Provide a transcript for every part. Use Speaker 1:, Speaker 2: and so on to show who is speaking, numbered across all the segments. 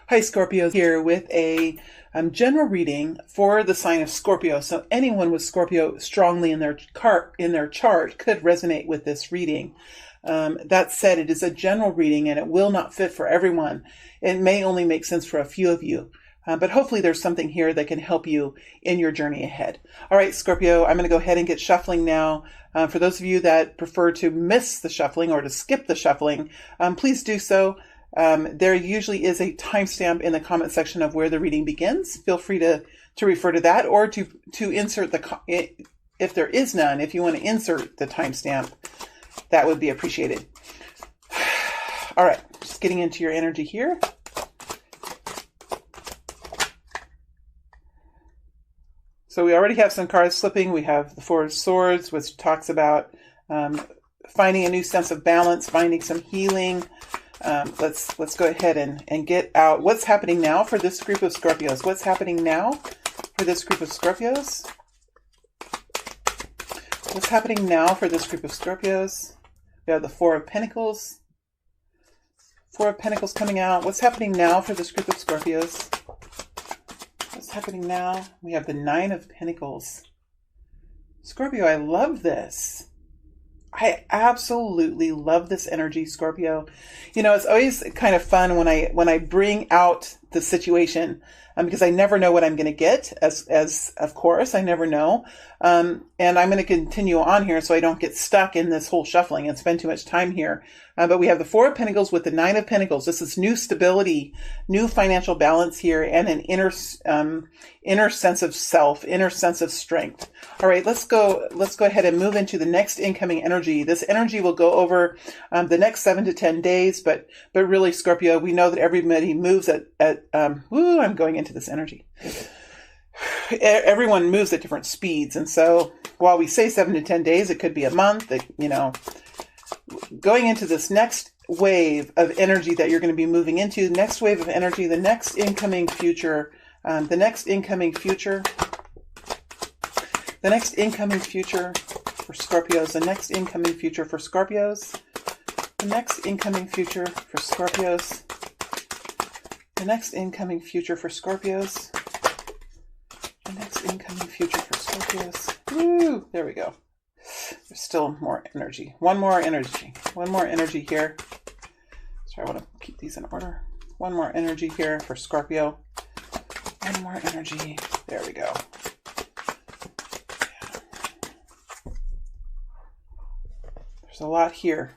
Speaker 1: Hi, Scorpio here with a general reading for the sign of Scorpio. So anyone with Scorpio strongly in their chart could resonate with this reading. That said, it is a general reading and it will not fit for everyone. It may only make sense for a few of you. But hopefully there's something here that can help you in your journey ahead. All right, Scorpio, I'm going to go ahead and get shuffling now. For those of you that prefer to miss the shuffling or to skip the shuffling, please do so. There usually is a timestamp in the comment section of where the reading begins. Feel free to refer to that, or to insert if there is none, if you want to insert the timestamp, that would be appreciated. All right, just getting into your energy here. So we already have some cards slipping. We have the Four of Swords, which talks about finding a new sense of balance, finding some healing. Let's go ahead and get out what's happening now for this group of Scorpios. What's happening now for this group of Scorpios? What's happening now for this group of Scorpios? We have the Four of Pentacles. Four of Pentacles coming out. What's happening now for this group of Scorpios? What's happening now? We have the Nine of Pentacles. Scorpio, I love this. I absolutely love this energy, Scorpio. You know, it's always kind of fun when I bring out the situation, because I never know what I'm going to get, as of course, I never know. And I'm going to continue on here so I don't get stuck in this whole shuffling and spend too much time here. But we have the Four of Pentacles with the Nine of Pentacles. This is new stability, new financial balance here, and an inner sense of self, inner sense of strength. All right, let's go ahead and move into the next incoming energy. This energy will go over the next 7 to 10 days, but really, Scorpio, we know that everybody moves I'm going into this energy. Everyone moves at different speeds, and so while we say 7 to 10 days, it could be a month. Going into this next wave of energy that you're going to be moving into, the next wave of energy, the next incoming future, the next incoming future for Scorpios, the next incoming future for Scorpios, the next incoming future for Scorpios, the next incoming future for Scorpios, the next incoming future for Scorpios. Woo! There we go. There's still more energy. One more energy here. Sorry, I want to keep these in order. One more energy here for Scorpio. One more energy. There we go. There's a lot here.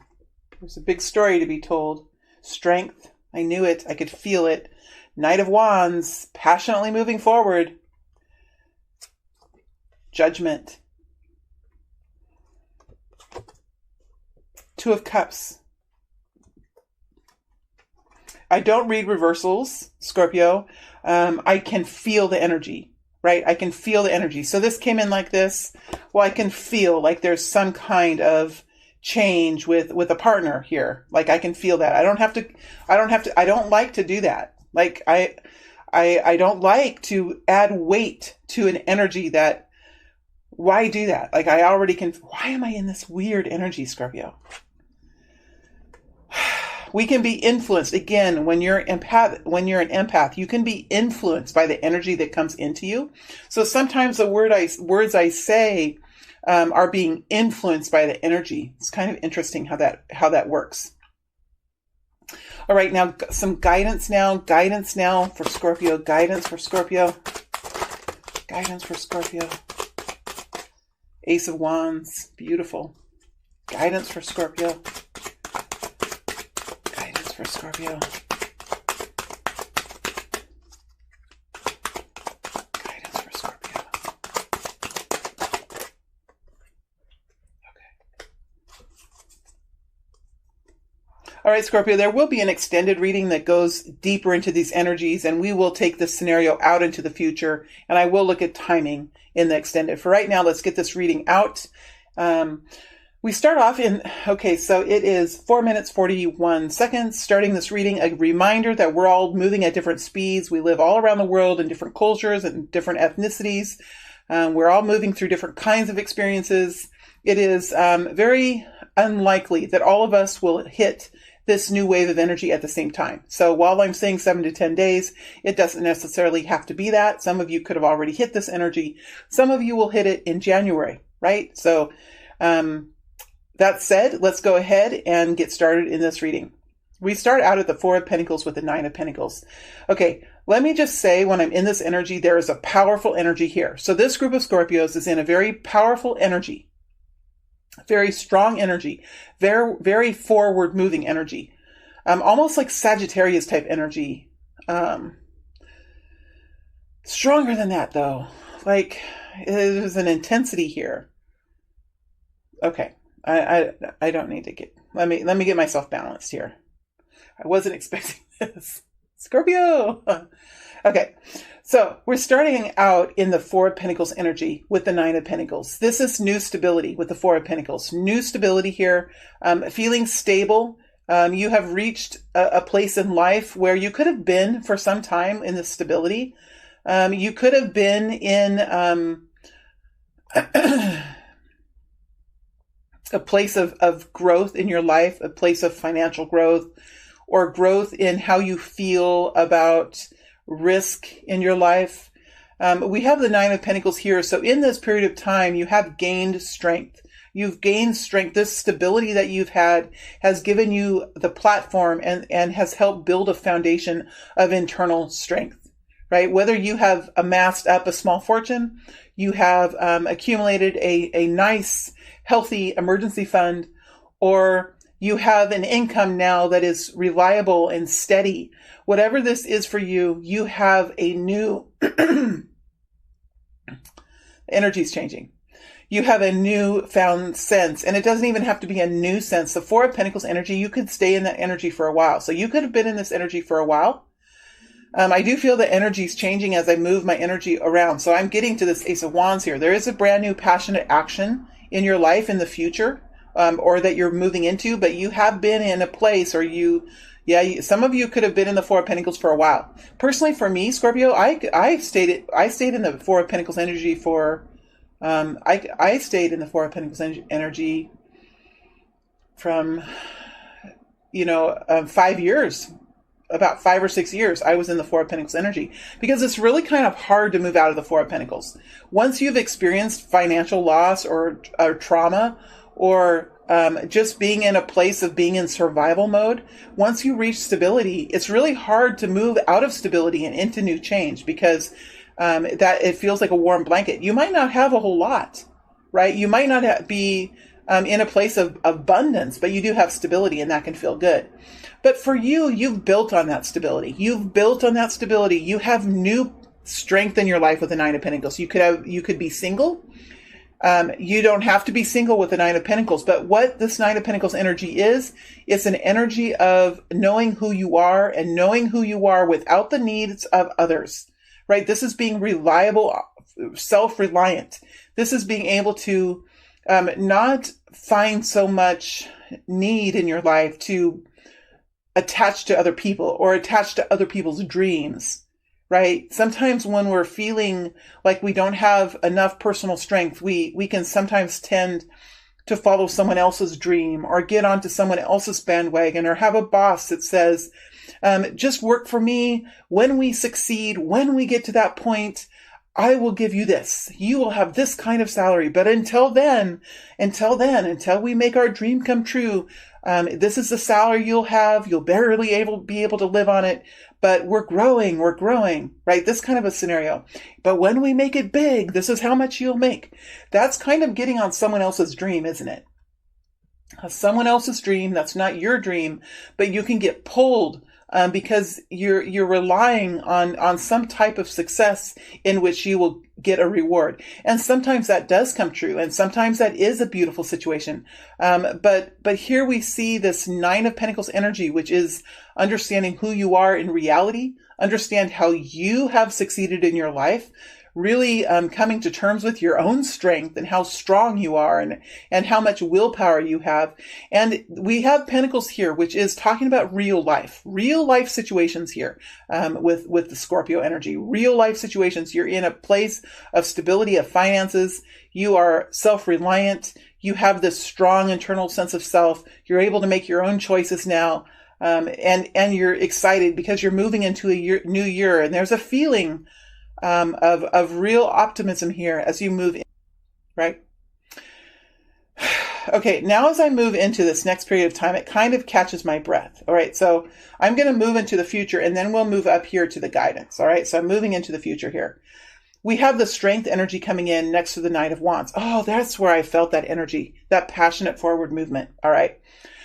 Speaker 1: There's a big story to be told. Strength. I knew it. I could feel it. Knight of Wands. Passionately moving forward. Judgment. Two of Cups. I don't read reversals, Scorpio. I can feel the energy, right? I can feel the energy. So this came in like this. Well, I can feel like there's some kind of change with a partner here. Like I can feel that. I don't like to do that. Like I don't like to add weight to an energy that, why do that? Like I already can, why am I in this weird energy, Scorpio? We can be influenced again when you're an empath, you can be influenced by the energy that comes into you. So sometimes the words I say are being influenced by the energy. It's kind of interesting how that works. All right, now some guidance now for Scorpio. Guidance for Scorpio. Ace of Wands, beautiful. Guidance for Scorpio. Scorpio. Guidance for Scorpio. Okay. All right, Scorpio, there will be an extended reading that goes deeper into these energies, and we will take this scenario out into the future, and I will look at timing in the extended. For right now, let's get this reading out. We start off so it is 4 minutes, 41 seconds. Starting this reading, a reminder that we're all moving at different speeds. We live all around the world in different cultures and different ethnicities. We're all moving through different kinds of experiences. It is very unlikely that all of us will hit this new wave of energy at the same time. So while I'm saying 7 to 10 days, it doesn't necessarily have to be that. Some of you could have already hit this energy. Some of you will hit it in January, right? So that said, let's go ahead and get started in this reading. We start out at the Four of Pentacles with the Nine of Pentacles. Okay, let me just say, when I'm in this energy, there is a powerful energy here. So this group of Scorpios is in a very powerful energy, very strong energy, very, very forward moving energy, almost like Sagittarius type energy. Stronger than that though. Like there's an intensity here. Okay. I don't need to get, let me get myself balanced here. I wasn't expecting this. Scorpio. Okay. So we're starting out in the Four of Pentacles energy with the Nine of Pentacles. This is new stability with the Four of Pentacles. New stability here, feeling stable. You have reached a place in life where you could have been for some time in this stability. You could have been in a place of growth in your life, a place of financial growth, or growth in how you feel about risk in your life. We have the Nine of Pentacles here. So in this period of time, you have gained strength. You've gained strength. This stability that you've had has given you the platform and has helped build a foundation of internal strength, right? Whether you have amassed up a small fortune, you have accumulated a nice, healthy emergency fund, or you have an income now that is reliable and steady. Whatever this is for you, you have a new energy's changing. You have a new found sense, and it doesn't even have to be a new sense. The Four of Pentacles energy, you could stay in that energy for a while. So you could have been in this energy for a while. I do feel the energy is changing as I move my energy around. So I'm getting to this Ace of Wands here. There is a brand new passionate action in your life in the future, or that you're moving into, but you have been in a place, or some of you could have been in the Four of Pentacles for a while. Personally, for me, Scorpio, I stayed in the Four of Pentacles energy for, I stayed in the Four of Pentacles energy from, 5 years. About 5 or 6 years, I was in the Four of Pentacles energy, because it's really kind of hard to move out of the Four of Pentacles. Once you've experienced financial loss or trauma, or just being in a place of being in survival mode, once you reach stability, it's really hard to move out of stability and into new change, because that it feels like a warm blanket. You might not have a whole lot, right? You might not be in a place of abundance, but you do have stability, and that can feel good. But for you, you've built on that stability. You've built on that stability. You have new strength in your life with the Nine of Pentacles. You could be single. You don't have to be single with the Nine of Pentacles, but what this Nine of Pentacles energy is, it's an energy of knowing who you are, and knowing who you are without the needs of others, right? This is being reliable, self-reliant. This is being able to not find so much need in your life to attach to other people or attach to other people's dreams, right? Sometimes when we're feeling like we don't have enough personal strength, we can sometimes tend to follow someone else's dream, or get onto someone else's bandwagon, or have a boss that says, just work for me. When we succeed, when we get to that point, I will give you this. You will have this kind of salary. But until until we make our dream come true, this is the salary you'll have. You'll barely be able to live on it, but we're growing, right? This kind of a scenario. But when we make it big, this is how much you'll make. That's kind of getting on someone else's dream, isn't it? Someone else's dream. That's not your dream, but you can get pulled because you're relying on some type of success in which you will get a reward. And sometimes that does come true, and sometimes that is a beautiful situation. But here we see this Nine of Pentacles energy, which is understanding who you are in reality, understand how you have succeeded in your life, really coming to terms with your own strength and how strong you are, and how much willpower you have. And we have Pentacles here, which is talking about real life situations here, with the Scorpio energy. Real life situations. You're in a place of stability of finances. You are self-reliant. You have this strong internal sense of self. You're able to make your own choices now. And you're excited because you're moving into a new year. And there's a feeling of real optimism here as you move in, right? Okay, now as I move into this next period of time, it kind of catches my breath. All right, so I'm going to move into the future, and then we'll move up here to the guidance. All right, so I'm moving into the future here. We have the strength energy coming in next to the Knight of Wands. Oh, that's where I felt that energy, that passionate forward movement. All right,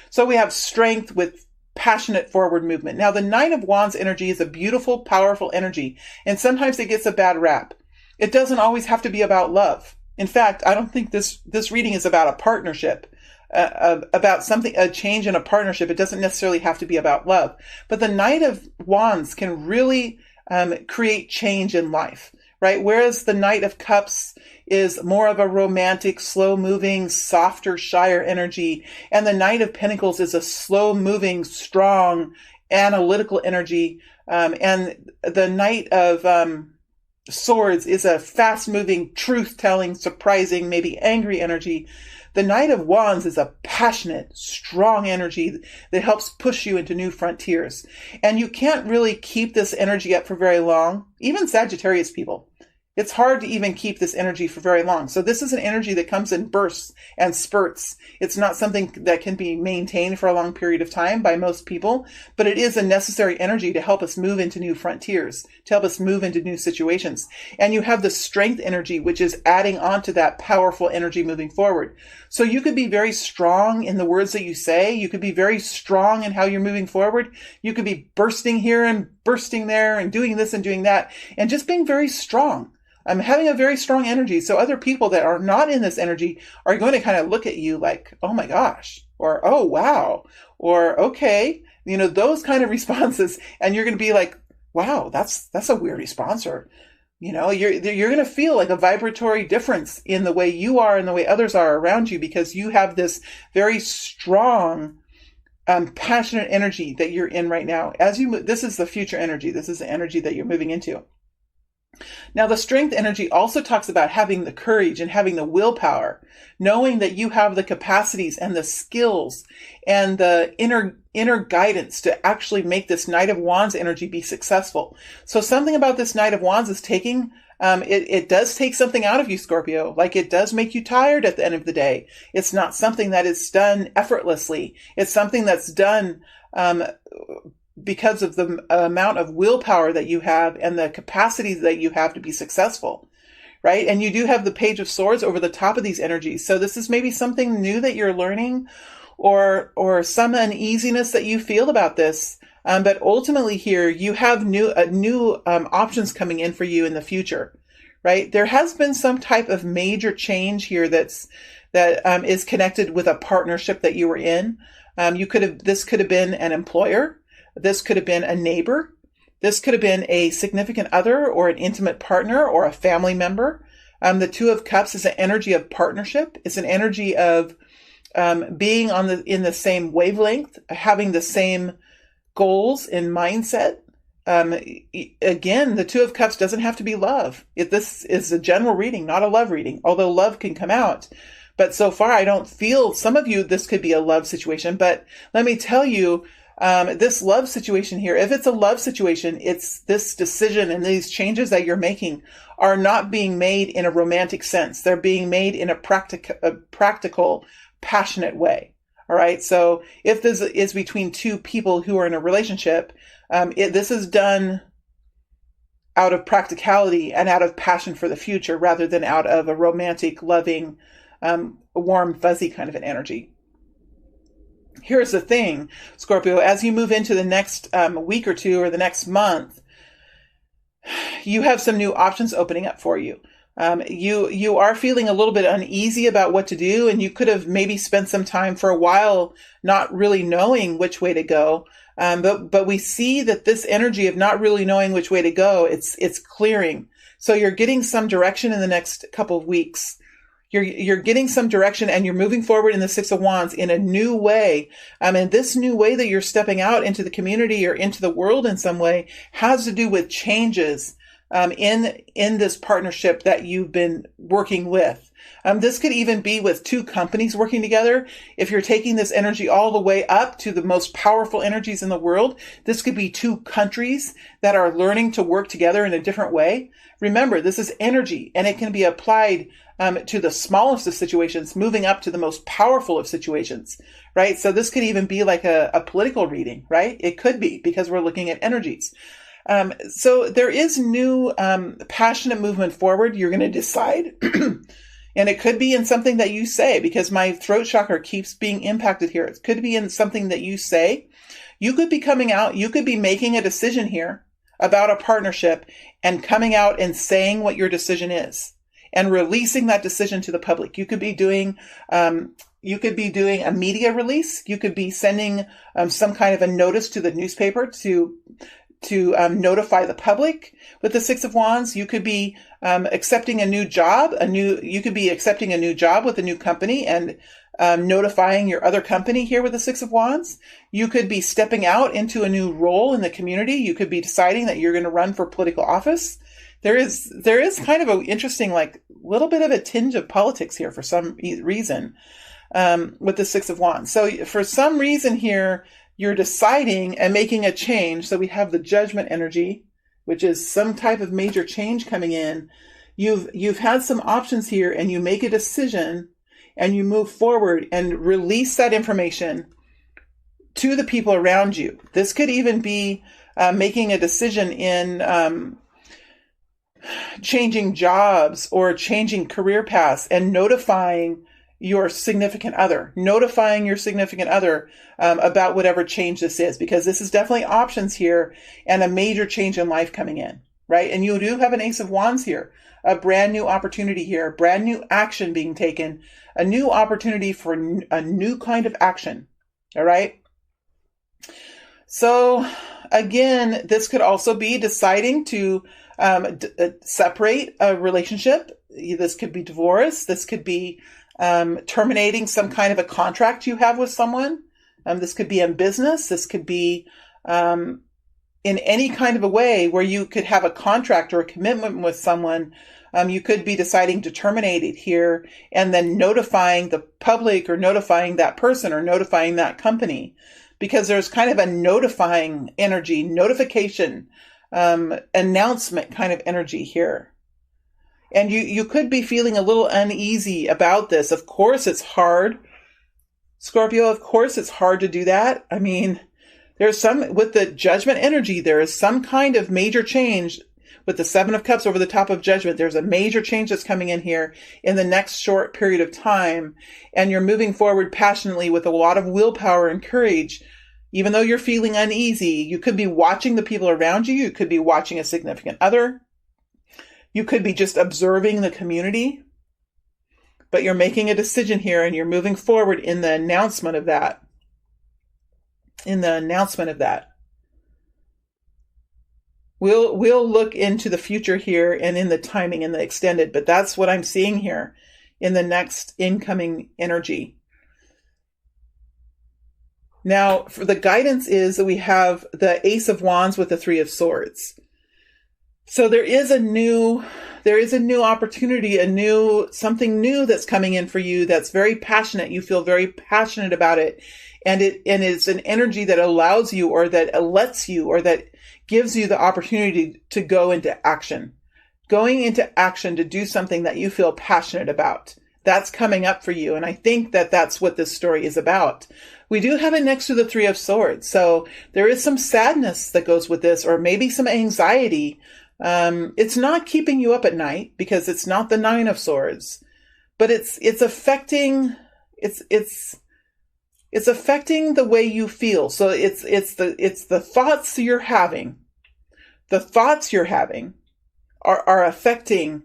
Speaker 1: so we have strength with passionate forward movement. Now, the Knight of Wands energy is a beautiful, powerful energy, and sometimes it gets a bad rap. It doesn't always have to be about love. In fact, I don't think this reading is about a partnership, about something, a change in a partnership. It doesn't necessarily have to be about love. But the Knight of Wands can really create change in life, right? Whereas the Knight of Cups is more of a romantic, slow-moving, softer, shyer energy. And the Knight of Pentacles is a slow-moving, strong, analytical energy. And the Knight of Swords is a fast-moving, truth-telling, surprising, maybe angry energy. The Knight of Wands is a passionate, strong energy that helps push you into new frontiers. And you can't really keep this energy up for very long. Even Sagittarius people. It's hard to even keep this energy for very long. So this is an energy that comes in bursts and spurts. It's not something that can be maintained for a long period of time by most people, but it is a necessary energy to help us move into new frontiers, to help us move into new situations. And you have the strength energy, which is adding on to that powerful energy moving forward. So you could be very strong in the words that you say. You could be very strong in how you're moving forward. You could be bursting here and bursting there and doing this and doing that and just being very strong. I'm having a very strong energy. So other people that are not in this energy are going to kind of look at you like, oh my gosh, or oh wow, or okay, those kind of responses. And you're going to be like, wow, that's a weird response. Or, you're going to feel like a vibratory difference in the way you are and the way others are around you, because you have this very strong, passionate energy that you're in right now. As you move, this is the future energy. This is the energy that you're moving into. Now, the strength energy also talks about having the courage and having the willpower, knowing that you have the capacities and the skills and the inner guidance to actually make this Knight of Wands energy be successful. So something about this Knight of Wands is taking, it does take something out of you, Scorpio. Like, it does make you tired at the end of the day. It's not something that is done effortlessly. It's something that's done, because of the amount of willpower that you have and the capacities that you have to be successful, right? And you do have the Page of Swords over the top of these energies. So this is maybe something new that you're learning, or some uneasiness that you feel about this. But ultimately here, you have new options coming in for you in the future, right? There has been some type of major change here that is connected with a partnership that you were in. This could have been an employer. This could have been a neighbor. This could have been a significant other or an intimate partner or a family member. The Two of Cups is an energy of partnership. It's an energy of being in the same wavelength, having the same goals and mindset. Again, the Two of Cups doesn't have to be love. This is a general reading, not a love reading, although love can come out. But so far, I don't feel, some of you, this could be a love situation. But let me tell you, this love situation here, if it's a love situation, it's this decision and these changes that you're making are not being made in a romantic sense. They're being made in a practical, passionate way. All right. So if this is between two people who are in a relationship, this is done out of practicality and out of passion for the future, rather than out of a romantic, loving, warm, fuzzy kind of an energy. Here's the thing, Scorpio, as you move into the next week or two or the next month, you have some new options opening up for you. You are feeling a little bit uneasy about what to do, and you could have maybe spent some time for a while not really knowing which way to go. But we see that this energy of not really knowing which way to go, it's clearing. So you're getting some direction in the next couple of weeks. You're getting some direction, and you're moving forward in the Six of Wands in a new way. And this new way that you're stepping out into the community or into the world in some way has to do with changes in this partnership that you've been working with. This could even be with two companies working together. If you're taking this energy all the way up to the most powerful energies in the world, this could be two countries that are learning to work together in a different way. Remember, this is energy, and it can be applied to the smallest of situations, moving up to the most powerful of situations, right? So this could even be like a political reading, right? It could be, because we're looking at energies. So there is new passionate movement forward. You're going to decide. And it could be in something that you say, because my throat chakra keeps being impacted here. It could be in something that you say. You could be coming out. You could be making a decision here about a partnership and coming out and saying what your decision is and releasing that decision to the public. You could be doing a media release. You could be sending some kind of a notice to the newspaper to notify the public. With the Six of Wands, you could be accepting a new job. You could be accepting a new job with a new company and notifying your other company here with the Six of Wands. You could be stepping out into a new role in the community. You could be deciding that you're going to run for political office. There is kind of an interesting, like, little bit of a tinge of politics here for some reason with the Six of Wands. So for some reason here, you're deciding and making a change. So we have the Judgment energy, which is some type of major change coming in. You've had some options here, and you make a decision and you move forward and release that information to the people around you. This could even be making a decision in changing jobs or changing career paths and notifying your significant other about whatever change this is, because this is definitely options here and a major change in life coming in, right? And you do have an Ace of Wands here, a brand new opportunity here, brand new action being taken, a new opportunity for a new kind of action. All right. So again, this could also be deciding to separate a relationship. This could be divorce. This could be terminating some kind of a contract you have with someone. This could be in business. This could be in any kind of a way where you could have a contract or a commitment with someone. You could be deciding to terminate it here and then notifying the public or notifying that person or notifying that company, because there's kind of a notifying energy, notification, announcement kind of energy here. And you could be feeling a little uneasy about this. Of course, it's hard. Scorpio, of course, it's hard to do that. I mean, there's some, with the Judgment energy, there is some kind of major change with the Seven of Cups over the top of Judgment. There's a major change that's coming in here in the next short period of time. And you're moving forward passionately with a lot of willpower and courage. Even though you're feeling uneasy, you could be watching the people around you. You could be watching a significant other. You could be just observing the community, but you're making a decision here and you're moving forward in the announcement of that. We'll look into the future here and in the timing and the extended, but that's what I'm seeing here in the next incoming energy. Now, for the guidance is that we have the Ace of Wands with the Three of Swords. So there is a new opportunity, something new that's coming in for you that's very passionate. You feel very passionate about it. And it's an energy that allows you, or that lets you, or that gives you the opportunity to go into action. Going into action to do something that you feel passionate about. That's coming up for you. And I think that that's what this story is about. We do have it next to the Three of Swords. So there is some sadness that goes with this, or maybe some anxiety. It's not keeping you up at night because it's not the Nine of Swords, but it's affecting the way you feel. So it's the thoughts you're having. The thoughts you're having are affecting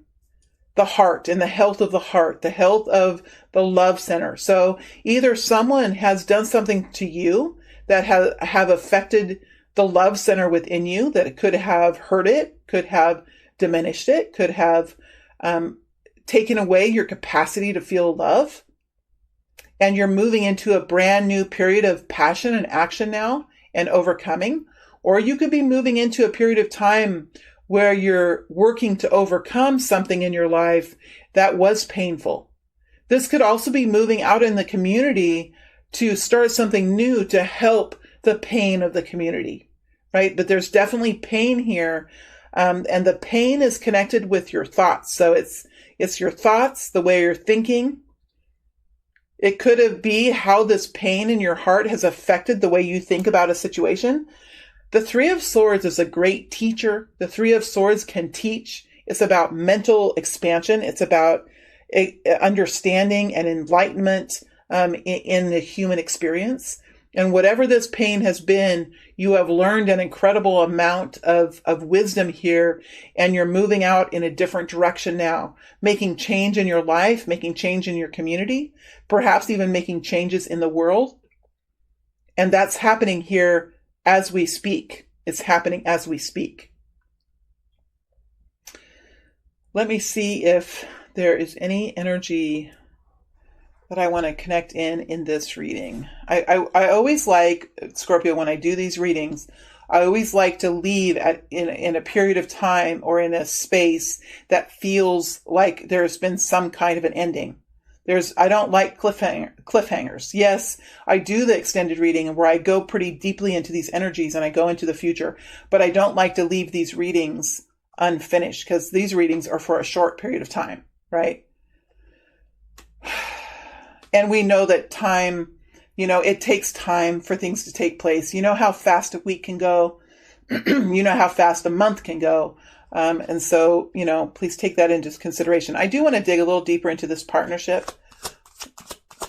Speaker 1: the heart and the health of the heart, the health of the love center. So either someone has done something to you that have affected the love center within you, that it could have hurt it, could have diminished it, could have taken away your capacity to feel love. And you're moving into a brand new period of passion and action now and overcoming. Or you could be moving into a period of time where you're working to overcome something in your life that was painful. This could also be moving out in the community to start something new to help the pain of the community, right? But there's definitely pain here. And the pain is connected with your thoughts. So it's your thoughts, the way you're thinking. It could be how this pain in your heart has affected the way you think about a situation. The Three of Swords is a great teacher. The Three of Swords can teach. It's about mental expansion. It's about understanding and enlightenment in the human experience. And whatever this pain has been, you have learned an incredible amount of wisdom here, and you're moving out in a different direction now, making change in your life, making change in your community, perhaps even making changes in the world. And that's happening here as we speak. It's happening as we speak. Let me see if there is any energy that I want to connect in this reading. I always like, Scorpio, when I do these readings, I always like to leave in a period of time or in a space that feels like there's been some kind of an ending. I don't like cliffhangers. Yes, I do the extended reading where I go pretty deeply into these energies and I go into the future, but I don't like to leave these readings unfinished because these readings are for a short period of time, right? And we know that time, it takes time for things to take place. You know how fast a week can go. You know how fast a month can go. And so, please take that into consideration. I do want to dig a little deeper into this partnership.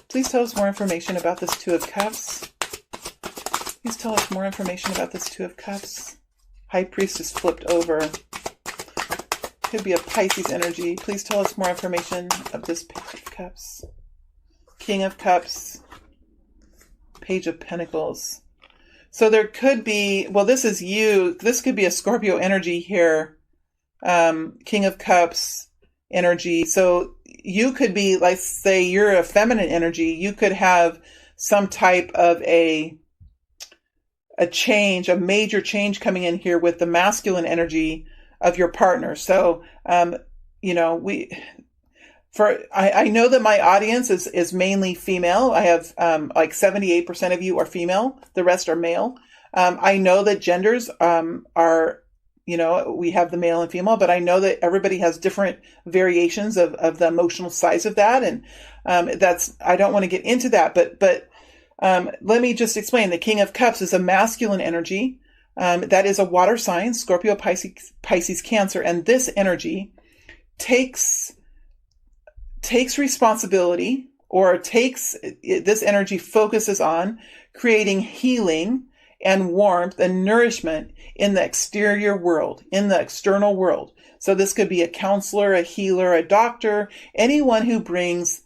Speaker 1: Please tell us more information about this Two of Cups. Please tell us more information about this Two of Cups. High Priestess flipped over. Could be a Pisces energy. Please tell us more information of this Page of Cups. King of Cups, Page of Pentacles. So there could be, this is you. This could be a Scorpio energy here. King of Cups energy. So you could be, let's say you're a feminine energy. You could have some type of a change, a major change coming in here with the masculine energy of your partner. So, I know that my audience is mainly female. I have like 78% of you are female. The rest are male. I know that genders are, we have the male and female, but I know that everybody has different variations of the emotional size of that. And I don't want to get into that, but let me just explain. The King of Cups is a masculine energy. That is a water sign, Scorpio, Pisces, Cancer. And this energy takes responsibility, or this energy focuses on creating healing and warmth and nourishment in the exterior world, in the external world. So this could be a counselor, a healer, a doctor, anyone who brings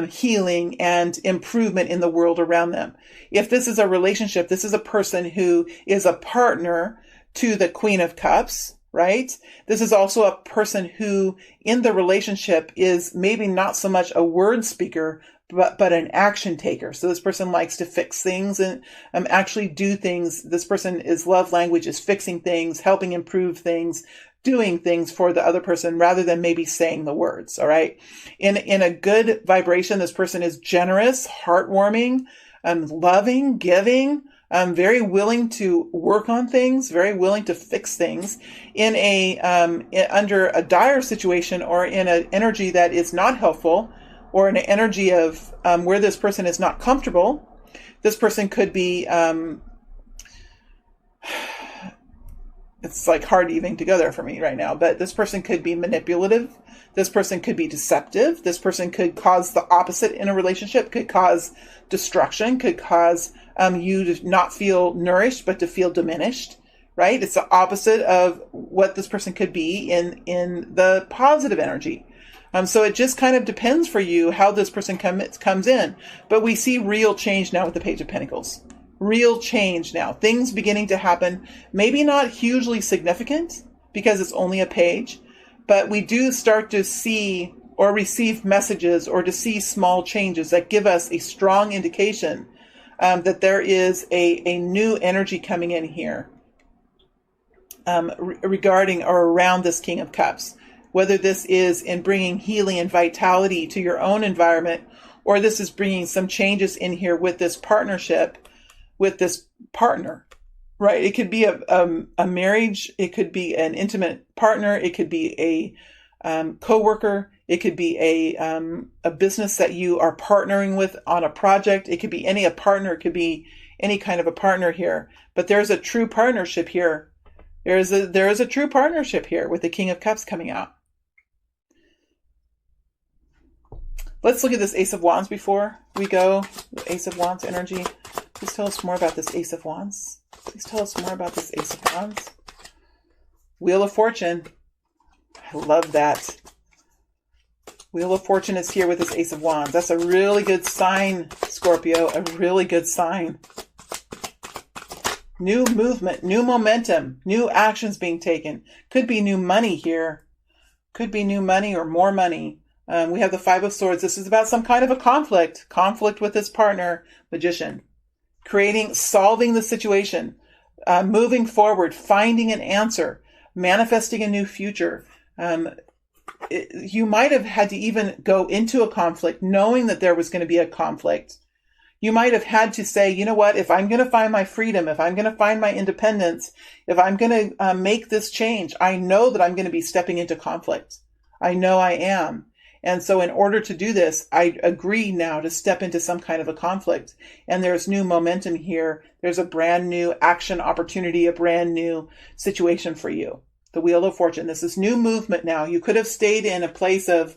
Speaker 1: healing and improvement in the world around them. If this is a relationship, this is a person who is a partner to the Queen of Cups, right? This is also a person who in the relationship is maybe not so much a word speaker, but an action taker. So this person likes to fix things and actually do things. This person's love language is fixing things, helping improve things, doing things for the other person rather than maybe saying the words. All right. In a good vibration, this person is generous, heartwarming, loving, giving, very willing to work on things, very willing to fix things. Under a dire situation or in an energy that is not helpful, or in an energy of where this person is not comfortable, this person could be, it's like hard even to go there for me right now, but this person could be manipulative. This person could be deceptive. This person could cause the opposite in a relationship, could cause destruction, could cause you to not feel nourished, but to feel diminished, right? It's the opposite of what this person could be in the positive energy. So it just kind of depends for you how this person comes in. But we see real change now with the Page of Pentacles. Real change now. Things beginning to happen. Maybe not hugely significant because it's only a page. But we do start to see or receive messages or to see small changes that give us a strong indication that there is a new energy coming in here regarding or around this King of Cups. whether this is in bringing healing and vitality to your own environment, or this is bringing some changes in here with this partnership, with this partner, right? It could be a marriage. It could be an intimate partner. It could be a coworker. It could be a business that you are partnering with on a project. It could be a partner. It could be any kind of a partner here. But there's a true partnership here. There is a true partnership here with the King of Cups coming out. Let's look at this Ace of Wands before we go. The Ace of Wands energy. Please tell us more about this Ace of Wands. Please tell us more about this Ace of Wands. Wheel of Fortune. I love that. Wheel of Fortune is here with this Ace of Wands. That's a really good sign, Scorpio. A really good sign. New movement, new momentum, new actions being taken. Could be new money here. Could be new money or more money. We have the Five of Swords. This is about some kind of a conflict with this partner, Magician. Solving the situation, moving forward, finding an answer, manifesting a new future. You might have had to even go into a conflict knowing that there was going to be a conflict. You might have had to say, you know what, if I'm going to find my freedom, if I'm going to find my independence, if I'm going to make this change, I know that I'm going to be stepping into conflict. I know I am. And so in order to do this, I agree now to step into some kind of a conflict. And there's new momentum here. There's a brand new action opportunity, a brand new situation for you. The Wheel of Fortune. This is new movement now. You could have stayed in a place of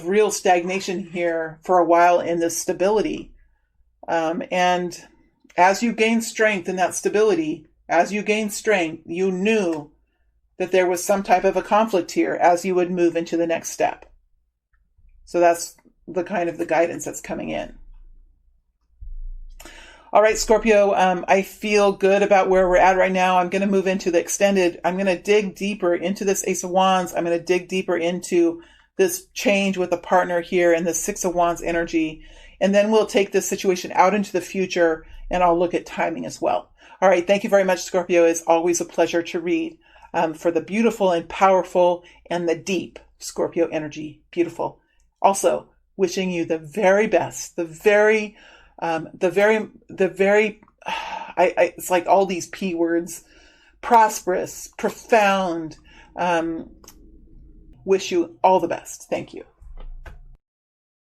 Speaker 1: real stagnation here for a while in this stability. And as you gain strength in that stability, as you gain strength, you knew that there was some type of a conflict here as you would move into the next step. So that's the kind of the guidance that's coming in. All right, Scorpio, I feel good about where we're at right now. I'm going to move into the extended. I'm going to dig deeper into this Ace of Wands. I'm going to dig deeper into this change with a partner here and the Six of Wands energy. And then we'll take this situation out into the future, and I'll look at timing as well. All right, thank you very much, Scorpio. It's always a pleasure to read for the beautiful and powerful and the deep Scorpio energy. Beautiful. Also, wishing you the very best, it's like all these P words, prosperous, profound, wish you all the best. Thank you.